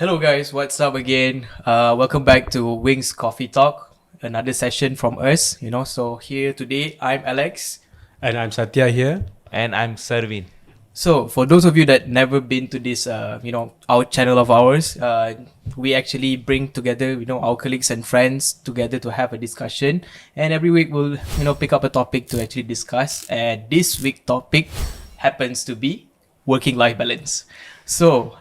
Hello guys, what's up again? Welcome back to Wyngs Coffee Talk, another session from us. So here today I'm Alex. And I'm Satya here. And I'm Servin. So for those of you that never been to this, our channel of ours, we actually bring together, our colleagues and friends together to have a discussion. And every week we'll, pick up a topic to actually discuss. And this week topic happens to be working life balance. So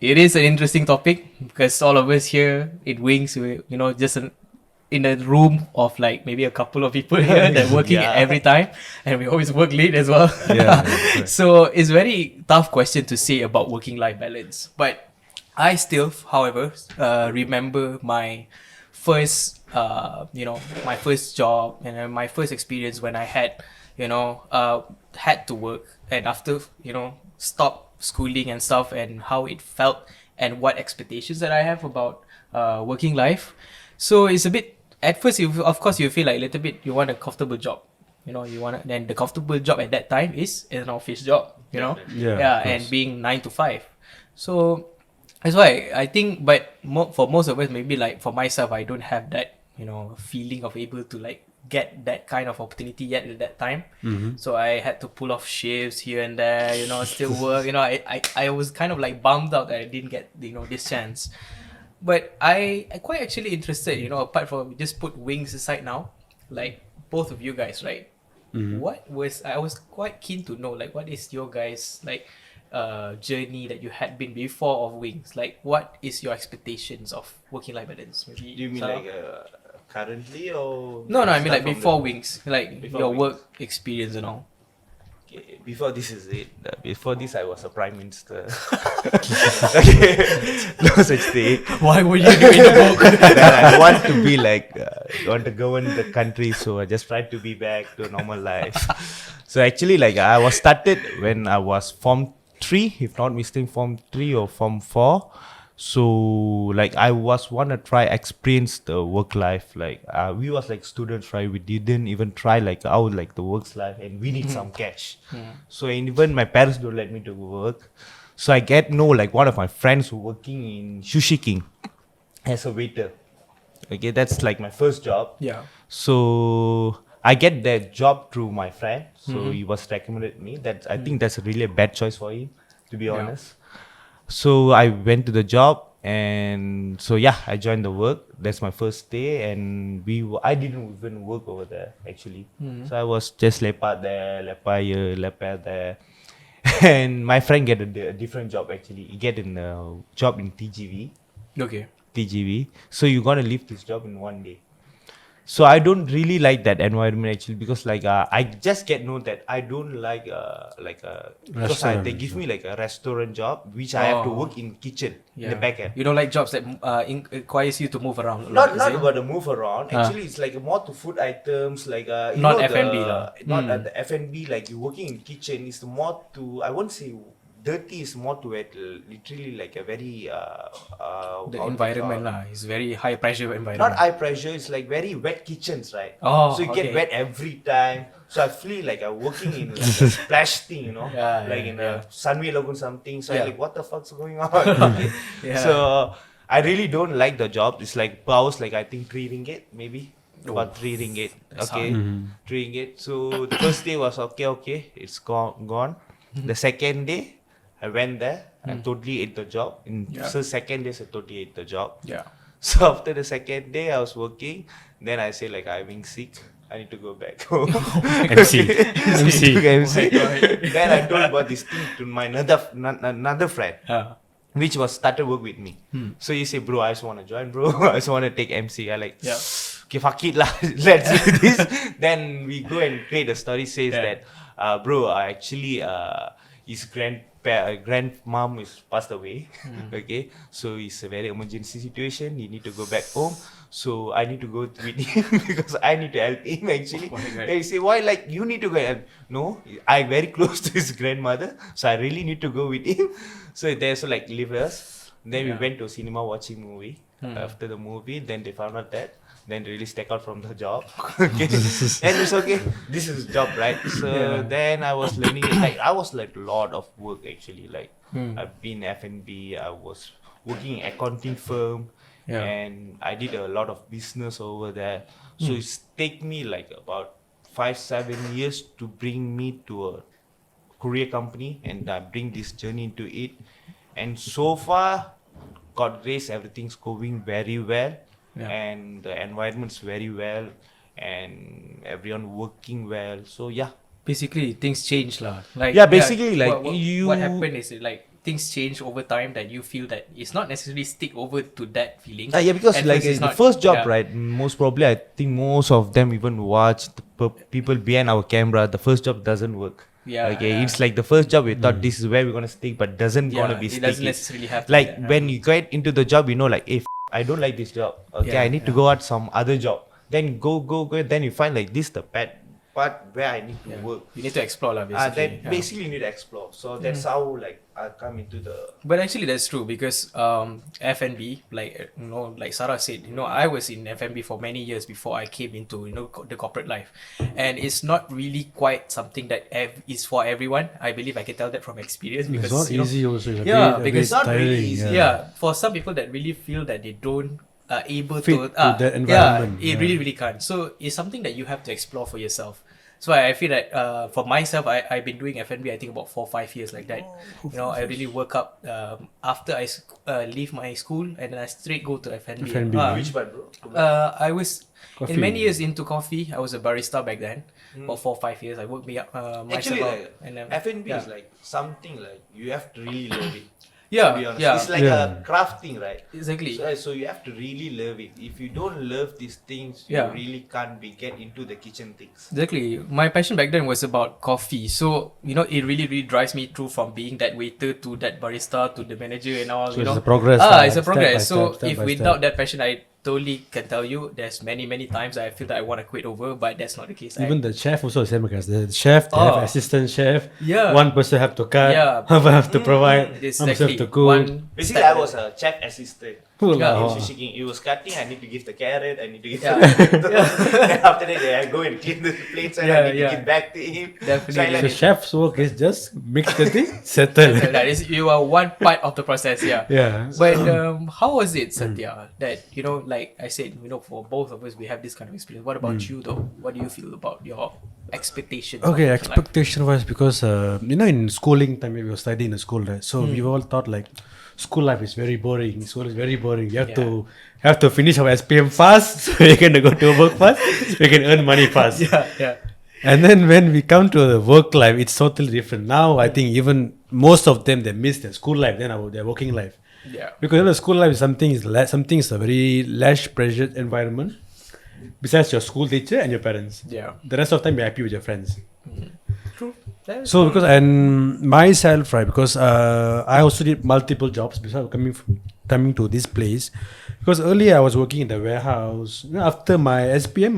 it is an interesting topic because all of us here in Wings, in a room of like maybe a couple of people here that working Yeah. every time, and we always work late as well. Yeah, that's right. So it's very tough question to say about working life balance. But I still, however, remember my first, my first job and my first experience when I had to work, and after stop schooling and stuff, and how it felt and what expectations that I have about working life. So it's a bit at first of course you feel like a little bit you want a comfortable job. Then the comfortable job at that time is an office job, Yeah, of and course. being 9 to 5. So that's why I think, but for most of us, maybe like for myself, I don't have that feeling of able to like get that kind of opportunity yet at that time. So I had to pull off shifts here and there, still work. I was kind of like bummed out that I didn't get this chance. But I quite actually interested, apart from just put Wings aside now, like both of you guys, right? I was quite keen to know, like, what is your guys like journey that you had been before of Wings? Like, what is your expectations of working life balance? Maybe Do you mean Sarah? like currently or? No, I mean like start from before Wings, like Before your Wings. work experience and all. Okay, before this is it. Before this, I was a prime minister. Okay, no such thing. Why were you doing the book? Then I want to be like, want to govern the country, so I just tried to be back to normal life. So actually, like I was started when I was Form 3, if not mistaken, Form 3 or Form 4. So like I was wanna try experience the work life. Like we was like students, right? We didn't even try like out like the work's life, and we need some cash. So even my parents don't let me to work. So I get like one of my friends who working in Sushi King as a waiter. Okay, that's like my first job. Yeah. So I get that job through my friend. So he was recommended me. That I think that's really a bad choice for him, to be honest. So I went to the job, and so yeah, I joined the work. That's my first day, and I didn't even work over there actually. So I was just lepak there, lepak here, lepak there. And my friend get a different job actually. He get a job in Okay. TGV. So you're gonna leave this job in one day. So I don't really like that environment actually, because like I just get know that I don't like because Restaurant they give me like a restaurant job which I have to Oh. work in kitchen in Yeah. the back end. You don't like jobs that requires you to move around a lot, Not is it? about the move around. Actually, it's like more to food items, like you Not know F&B the, lah. not at the F&B. Like you working in kitchen is more to, I won't say dirty, is more to it literally like a very The how to environment call- lah is very high pressure not environment. high pressure. It's like very wet kitchens, right? Oh, so you okay. get wet every time. So I feel like I'm working in like a splash thing, Yeah, like yeah, in yeah. a Sunway Lagoon something. So Yeah. I'm like, what the fuck's going on? Okay. Yeah. So I really don't like the job. It's like per hours, like I think 3 ringgit maybe. Oh, About 3 ringgit. that's Okay. 3 ringgit. So the first day was okay. It's gone. The second day, I went there. I totally ate the job. Yeah. So second day, I totally ate the job. Yeah. So after the second day, I was working. Then I say like I'm being sick. I need to go back home. MC. MC. Took MC. Right. Then I told about this thing to my another friend, which was started work with me. So he said, bro, I just want to join, bro. I just want to take MC. I like, Yeah. okay, fuck it lah. Let's do this. Then we go and create a story. Says Yeah. that, bro, I actually his grandmom is passed away. Okay, so it's a very emergency situation. He need to go back home. So I need to go with him because I need to help him actually. Oh my God. They say, why like you need to go help? No, I'm very close to his grandmother, so I really need to go with him. So they also like leave us. Then we Yeah. went to cinema watching movie. After the movie, then they found out that. Then really stuck out from the job. Okay. And it's okay. This is job, right? So Yeah. then I was learning it. Like I was like a lot of work actually. Like I've been F&B. I was working in accounting firm, Yeah. and I did a lot of business over there. So it's take me like about 5-7 years to bring me to a courier company, and I bring this journey into it. And so far, God grace, everything's going very well, Yeah. and the environment's very well, and everyone working well. So yeah, Basically, things change lah. Like Yeah, basically, like, what you- happened is like things change over time that you feel that it's not necessarily stick over to that feeling. yeah, because At like first it's the not- first job, yeah. right? Most probably, I think most of them even watch the people behind our camera. The first job doesn't work. Yeah, Okay, yeah. it's like the first job we thought this is where we're gonna stick, but doesn't Yeah, gonna be it doesn't sticky. necessarily have to be Like that, when you get into the job, you know, like, if I don't like this job, okay, Yeah, I need to go out some other job. Then go, then you find like this the part where I need to Yeah. work. You need to explore lah, basically. That yeah. basically you need to explore. So that's how like I come into the But actually, that's true because F&B, like like Sarah said, I was in F&B for many years before I came into the corporate life, and it's not really quite something that is for everyone. I believe I can tell that from experience because It's not easy also. It's a yeah, bit, because a bit it's not really tiring. easy. yeah, for some people that really feel that they don't able Fit to to that environment, it yeah. really can't. So it's something that you have to explore for yourself. So I feel that for myself, I've been doing F&B I think about 4-5 years like that. I really work up after I leave my school, and then I straight go to F&B. F&B. which part, bro? I was Coffee. in many years into coffee. I was a barista back then. About 4-5 years, I worked me up Actually, myself like, up, and then F&B yeah. is like something like you have to really love it. Yeah, to be honest. yeah. It's like Yeah. a craft thing, right? Exactly. So you have to really love it. If you don't love these things, Yeah. you really can't get into the kitchen things. Exactly. My passion back then was about coffee. So, it really drives me through from being that waiter to that barista to the manager and all. So it's a progress, It's a step progress. by So, step, step if by without step. that passion, I totally can tell you there's many times I feel that I want to quit over, but that's not the case. Even the chef also the same because the chef, they have Oh. assistant chef. Yeah. One person have to cut. Yeah. One have to provide. One person exactly. have to cook. One Basically, step- I was a chef assistant. Cool. Yeah. He Oh. was shaking. He was cutting. I need to give the carrot. I need to give Yeah. the then after that, I go and clean the plates and Yeah, I need yeah. to give back to him. Definitely. So I So like chef's work is just mix the thing, settle. That is, you are one part of the process, yeah. Yeah. But how was it, Satya? That like I said, for both of us, we have this kind of experience. What about you, though? What do you feel about your expectations? of Okay, life? expectation wise, because in schooling time we were studying in school, right? So we all thought like school life is very boring. School is very boring. You have to finish our SPM fast, so you can go to work fast. We can earn money fast. Yeah. And then when we come to the work life, it's totally different. Now I think even most of them they miss their school life than their working life. Yeah. Because the school life is something is a very less pressured environment. Besides your school teacher and your parents, Yeah. the rest of the time you're happy with your friends. True. So because and myself, right, because I also did multiple jobs before coming to this place. Because earlier I was working in the warehouse. After my SPM,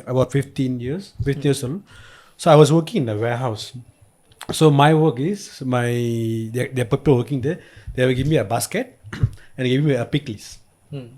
about 15 years old. So I was working in the warehouse. So my work is the people working there. They will give me a basket and give me a pick list. I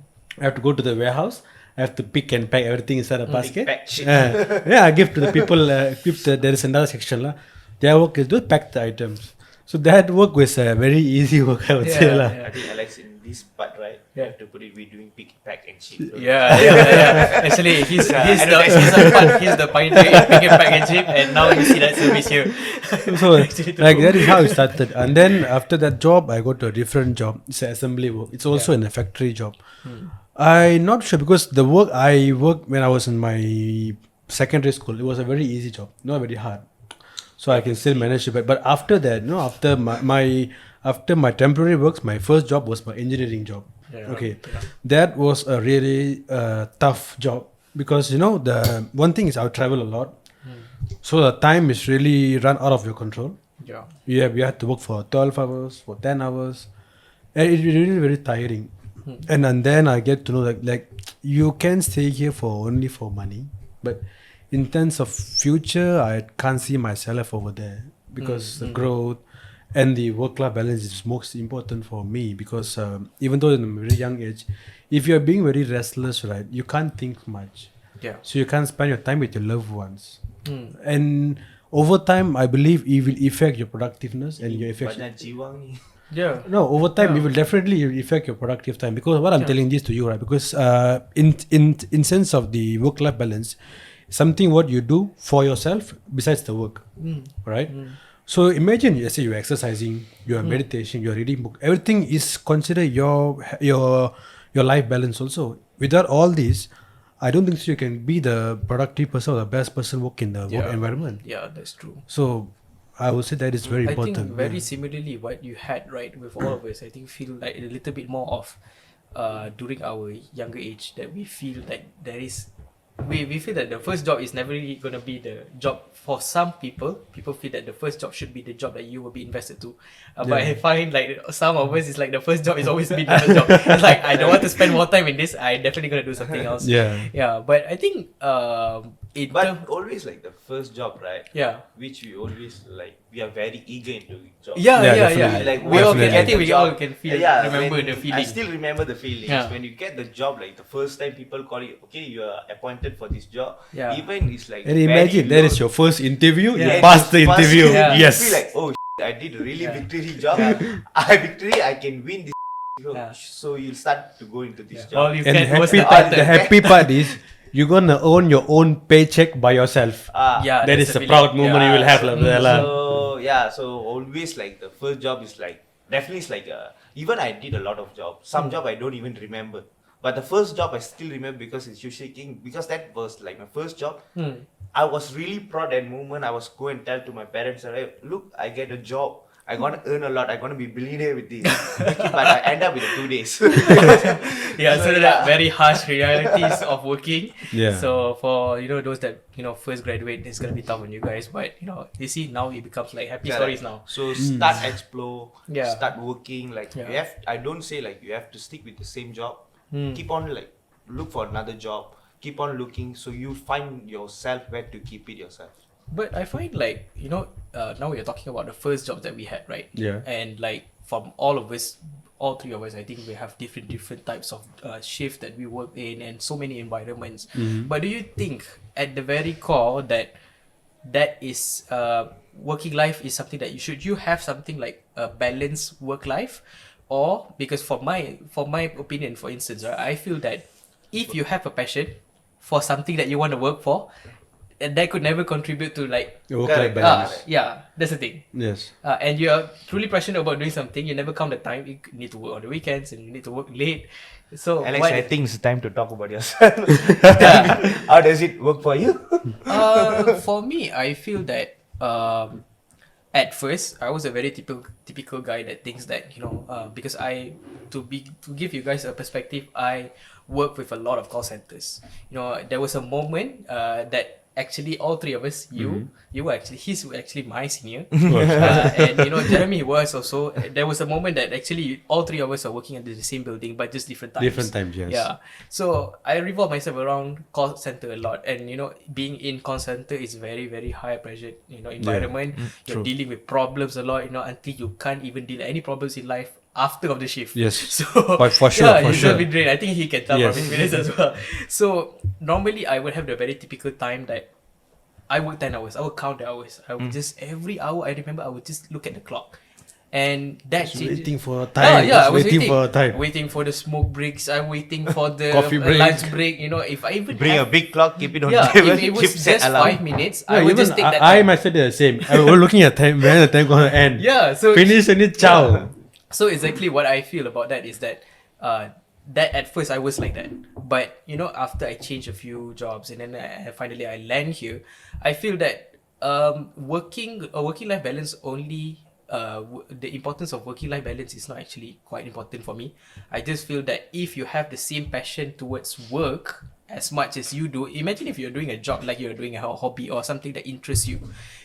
have to go to the warehouse. I have to pick and pack everything inside a basket. pack shit. I give to the people. There is another section. Their work is to pack the items. So that work was a very easy work, I would say. Yeah. I think Alex in this part, right? You have to put it. We're doing pick, pack, and ship. Yeah. Actually, he's the pioneer in pick and pack and chip, and now you see that service here. So like that is how it started. And then after that job, I got to a different job. It's an assembly work. It's also in a factory job. I'm not sure because the work I worked when I was in my secondary school, it was a very easy job, not very hard. So I can still manage it. But after that, after my temporary works, my first job was my engineering job. Yeah. Okay, that was a really tough job because the one thing is I would travel a lot, so the time is really run out of your control. Yeah. You have to work for 12 hours, for 10 hours, and it's really very tiring. And then I get to know that like you can stay here only for money, but in terms of future, I can't see myself over there because the growth and the work-life balance is most important for me because even though in a very young age, if you're being very restless, right, you can't think much. Yeah. So you can't spend your time with your loved ones. And over time, I believe it will affect your productiveness and your affect. Banyak jiwang ni. Yeah. No, over time it Yeah. will definitely affect your productive time, because what I'm Yeah. telling this to you, right? Because in sense of the work life balance, something what you do for yourself besides the work, right? So imagine, let's say you're exercising, you're meditation, you're reading book, everything is considered your life balance also. Without all this, I don't think so you can be the productive person or the best person work in the work Yeah. environment. Yeah, that's true. So I would say that is very I think important. very Yeah. similarly what you had right with all of us. I think feel like a little bit more of during our younger age that we feel that there is we feel that the first job is never really gonna be the job for some people. People feel that the first job should be the job that you will be invested to. But I find like some of us is like the first job is always been the first job. It's like I don't want to spend more time in this. I definitely gonna do something else. Yeah. Yeah. But I think in But always like the first job, right? yeah. Which we always like, we are very eager into job. Yeah, Yeah, yeah, definitely. yeah. Like We all can, Definitely. I think we all can feel, remember when the feeling. I still remember the feeling. Yeah. When you get the job, like the first time people call you, okay, you are appointed for this job. Yeah. Even it's like And very imagine that low. is your first interview, Yeah. you passed the First, interview. Yeah. You Yes. feel like, oh, I did a really Yeah. victory job. I can win this. Yeah. So you'll start to go into this All job. you And can was happy the part, pattern. the happy part is you're gonna own your own paycheck by yourself. Yeah, That that's is a the proud feeling. moment you will have. so, lah. so always like the first job is like definitely it's like even I did a lot of jobs. Some job I don't even remember, but the first job I still remember because it's usually king, because that was like my first job. I was really proud that moment. I was go and tell to my parents, hey, look, I get a job. I'm gonna earn a lot. I'm gonna be billionaire with this. But I end up with 2 days. Yeah, so that very harsh realities of working. Yeah. So for those that first graduate, it's gonna be tough on you guys. But you see now it becomes like happy stories now. So start explore. Yeah. Start working. Like Yeah. you have. I don't say like you have to stick with the same job. Keep on like look for another job. Keep on looking. So you find yourself where to keep it yourself. But I find like now we're talking about the first jobs that we had, right? Yeah. And like from all of us, all three of us, I think we have different types of shift that we work in and so many environments. But do you think at the very core that is working life is something that you have something like a balanced work life, or because for my opinion, for instance, right, I feel that if you have a passion for something that you want to work for, that could never contribute to like Your work-life Correct. balance. yeah, that's the thing. Yes. And you are truly passionate about doing something, you never count the time. You need to work on the weekends and you need to work late. So Alex, what- I think it's time to talk about yourself. How does it work for you? for me, I feel that at first I was a very typical guy that thinks that because to give you guys a perspective, I work with a lot of call centers. There was a moment that actually all three of us, you were actually he's actually my senior, and Jeremy was also. There was a moment that actually all three of us are working at the same building but just different times. Different times, yes. Yeah. So I revolve myself around call center a lot, and being in call center is very very high pressure environment. You're true. dealing with problems a lot, until you can't even deal any problems in life after of the shift. Yes. So For sure, yeah, for it's sure. gonna be drained. I think he can tell Yes. from experience as well. So normally I would have the very typical time that I work 10 hours. I would count the hours. I would just every hour I remember I would just look at the clock. And that Just changes. waiting for time. Yeah, I Just was waiting for time. Waiting for the smoke breaks. I'm waiting for the Coffee break. lunch break. If I even Bring a have, big clock, keep it on yeah, table, if it was keep set just alarm. 5 minutes, Yeah, I would even just take that I time. myself did the same. I was looking at time when the time gonna end. Yeah, so Finish and it ciao. So exactly what I feel about that is that that at first I was like that, but after I changed a few jobs and then finally I land here, I feel that working life balance only the importance of working life balance is not actually quite important for me. I just feel that if you have the same passion towards work as much as you do, imagine if you're doing a job like you're doing a hobby or something that interests you,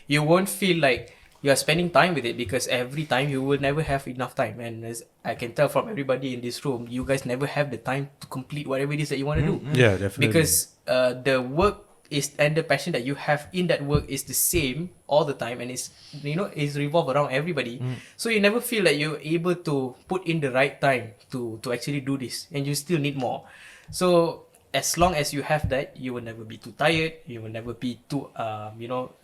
you won't feel like you are spending time with it, because every time you will never have enough time. And as I can tell from everybody in this room, you guys never have the time to complete whatever it is that you want to do. Yeah, definitely. Because the work is and the passion that you have in that work is the same all the time, and it's is revolve around everybody. So you never feel that you're able to put in the right time to actually do this, and you still need more. So as long as you have that, you will never be too tired, you will never be too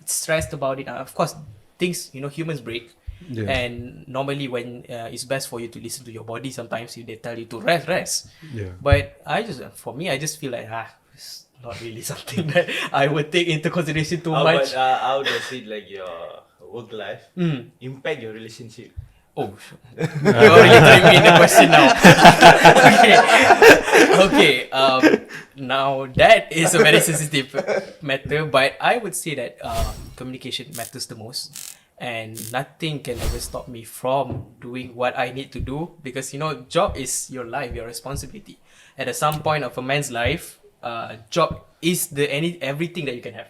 stressed about it. Of course things humans break, Yeah. And normally when it's best for you to listen to your body, sometimes if they tell you to rest. Yeah. But for me, I just feel like it's not really something that I would take into consideration too How much. about how does it like your work life impact your relationship? Oh, you're really throwing me in the question now. Okay, okay. Now that is a very sensitive matter, but I would say that communication matters the most, and nothing can ever stop me from doing what I need to do, because job is your life, your responsibility. At some point of a man's life, job is everything that you can have.